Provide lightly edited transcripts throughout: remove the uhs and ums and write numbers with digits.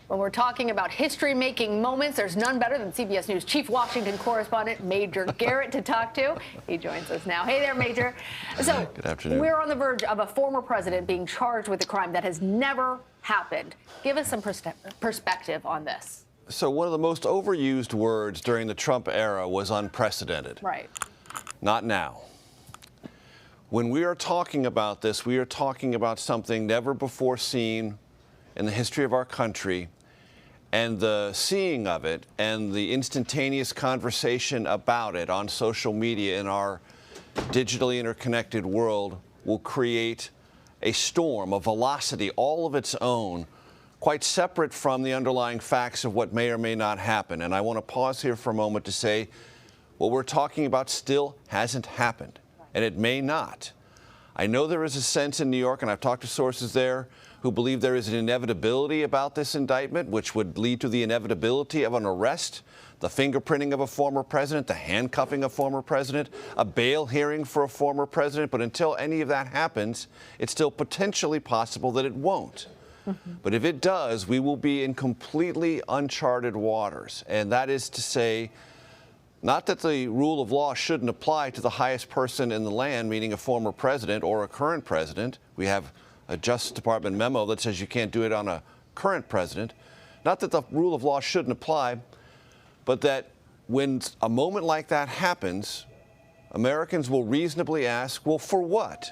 When we're talking about history-making moments, there's none better than CBS News Chief Washington correspondent Major Garrett to talk to. He joins us now. Hey there, Major. So, good afternoon. We're on the verge of a former president being charged with a crime that has never happened. Give us some perspective on this. So one of the most overused words during the Trump era was unprecedented. Right. Not now. When we are talking about this, we are talking about something never before seen in the history of our country, and the seeing of it and the instantaneous conversation about it on social media in our digitally interconnected world will create a storm, a velocity all of its own, quite separate from the underlying facts of what may or may not happen. And I want to pause here for a moment to say what we're talking about still hasn't happened, and it may not. I know there is a sense in New York, and I've talked to sources there who believe there is an inevitability about this indictment, which would lead to the inevitability of an arrest, the fingerprinting of a former president, the handcuffing of a former president, a bail hearing for a former president. But until any of that happens, it's still potentially possible that it won't. But if it does, we will be in completely uncharted waters. And that is to say, not that the rule of law shouldn't apply to the highest person in the land, meaning a former president or a current president. We have a Justice Department memo that says you can't do it on a current president. Not that the rule of law shouldn't apply, but that when a moment like that happens, Americans will reasonably ask, well, for what?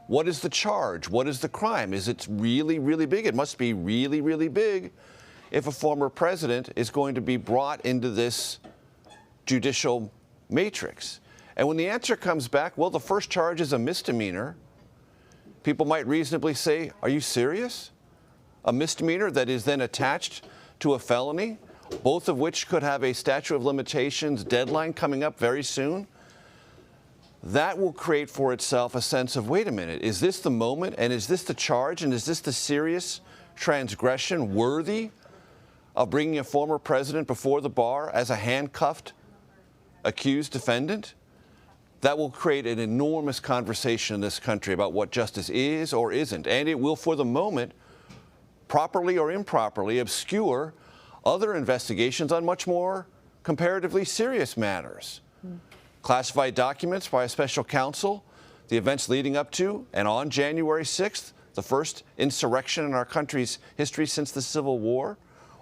What is the charge? What is the crime? Is it really, really big? It must be really, really big if a former president is going to be brought into this judicial matrix. And when the answer comes back, well, the first charge is a misdemeanor, people might reasonably say, are you serious? A misdemeanor that is then attached to a felony, both of which could have a statute of limitations deadline coming up very soon? That will create for itself a sense of, wait a minute, is this the moment, and is this the charge, and is this the serious transgression worthy of bringing a former president before the bar as a handcuffed, accused defendant? That will create an enormous conversation in this country about what justice is or isn't, and it will, for the moment, properly or improperly obscure other investigations on much more comparatively serious matters. Classified documents by a special counsel, the events leading up to and on January 6th, the first insurrection in our country's history since the Civil War,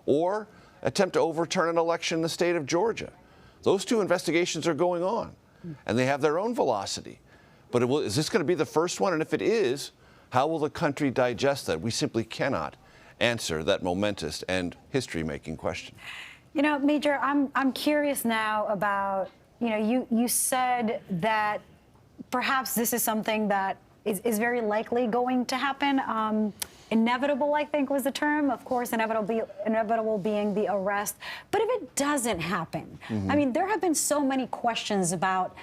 or attempt to overturn an election in the state of Georgia. Those two investigations are going on, and they have their own velocity. But is this going to be the first one? And if it is, how will the country digest that? We simply cannot answer that momentous and history-making question. You know, Major, I'm curious now about, you said that perhaps this is something that is very likely going to happen. Inevitable, I think, was the term. Of course, inevitable being the arrest. But if it doesn't happen, I mean, there have been so many questions about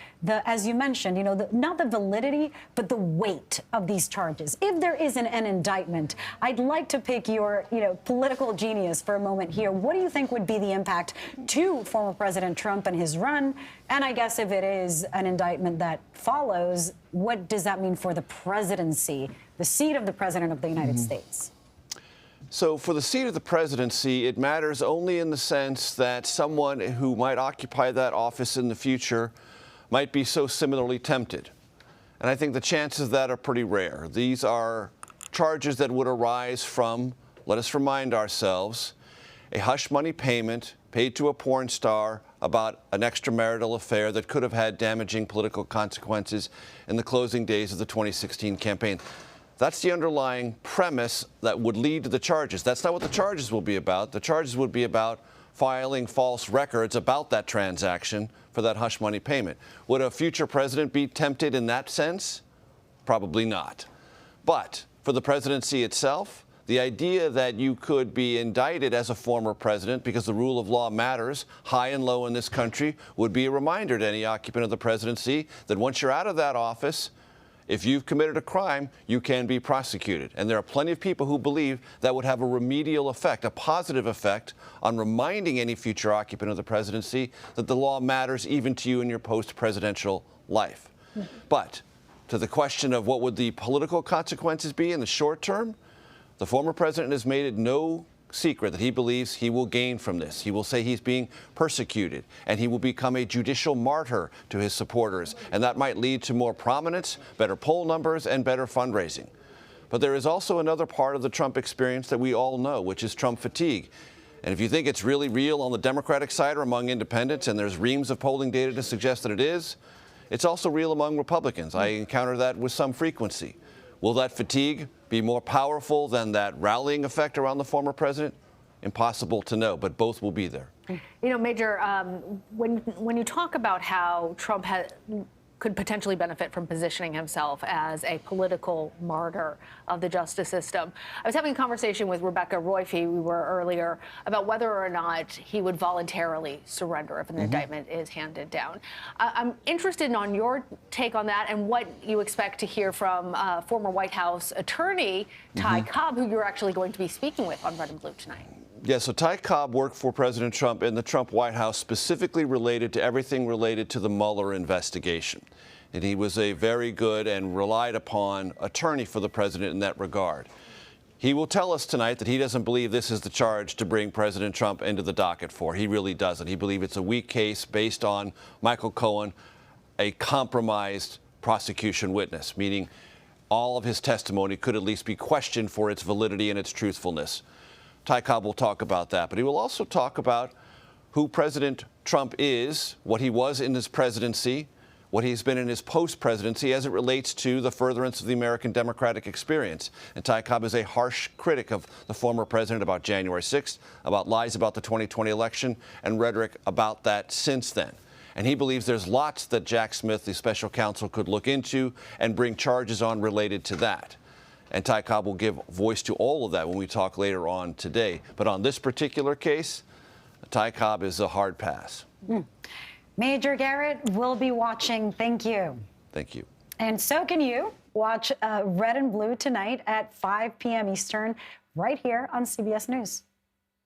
as you mentioned, not the validity, but the weight of these charges. If there isn't an indictment, I'd like to pick your, political genius for a moment here. What do you think would be the impact to former President Trump and his run? And I guess if it is an indictment that follows, what does that mean for the presidency, the seat of the president of the United States? So for the seat of the presidency, it matters only in the sense that someone who might occupy that office in the future might be so similarly tempted. And I think the chances of that are pretty rare. These are charges that would arise from, let us remind ourselves, a hush money payment paid to a porn star about an extramarital affair that could have had damaging political consequences in the closing days of the 2016 campaign. That's the underlying premise that would lead to the charges. That's not what the charges will be about. The charges would be about filing false records about that transaction for that hush money payment. Would a future president be tempted in that sense? Probably not. But for the presidency itself, the idea that you could be indicted as a former president because the rule of law matters high and low in this country would be a reminder to any occupant of the presidency that once you're out of that office, if you've committed a crime, you can be prosecuted. And there are plenty of people who believe that would have a remedial effect, a positive effect on reminding any future occupant of the presidency that the law matters even to you in your post-presidential life. But to the question of what would the political consequences be in the short term, the former president has made it no secret that he believes he will gain from this. He will say he's being persecuted, and he will become a judicial martyr to his supporters, and that might lead to more prominence, better poll numbers, and better fundraising. But there is also another part of the Trump experience that we all know, which is Trump fatigue. And if you think it's really real on the Democratic side or among independents, and there's reams of polling data to suggest that it is, it's also real among Republicans. I encounter that with some frequency. Will that fatigue be more powerful than that rallying effect around the former president? Impossible to know, but both will be there. You know, Major, when you talk about how Trump could potentially benefit from positioning himself as a political martyr of the justice system, I was having a conversation with Rebecca Royfee, we were earlier, about whether or not he would voluntarily surrender if an indictment is handed down. I'm interested on your take on that and what you expect to hear from former White House attorney Ty Cobb, who you're actually going to be speaking with on Red and Blue tonight. Yeah, so Ty Cobb worked for President Trump in the Trump White House, specifically related to everything related to the Mueller investigation. And he was a very good and relied upon attorney for the president in that regard. He will tell us tonight that he doesn't believe this is the charge to bring President Trump into the docket for. He really doesn't. He believes it's a weak case based on Michael Cohen, a compromised prosecution witness, meaning all of his testimony could at least be questioned for its validity and its truthfulness. Ty Cobb will talk about that, but he will also talk about who President Trump is, what he was in his presidency, what he's been in his post-presidency as it relates to the furtherance of the American democratic experience. And Ty Cobb is a harsh critic of the former president about January 6th, about lies about the 2020 election, and rhetoric about that since then. And he believes there's lots that Jack Smith, the special counsel, could look into and bring charges on related to that. And Ty Cobb will give voice to all of that when we talk later on today. But on this particular case, Ty Cobb is a hard pass. Major Garrett will be watching. Thank you. Thank you. And so can you. Watch Red and Blue tonight at 5 p.m. Eastern right here on CBS News.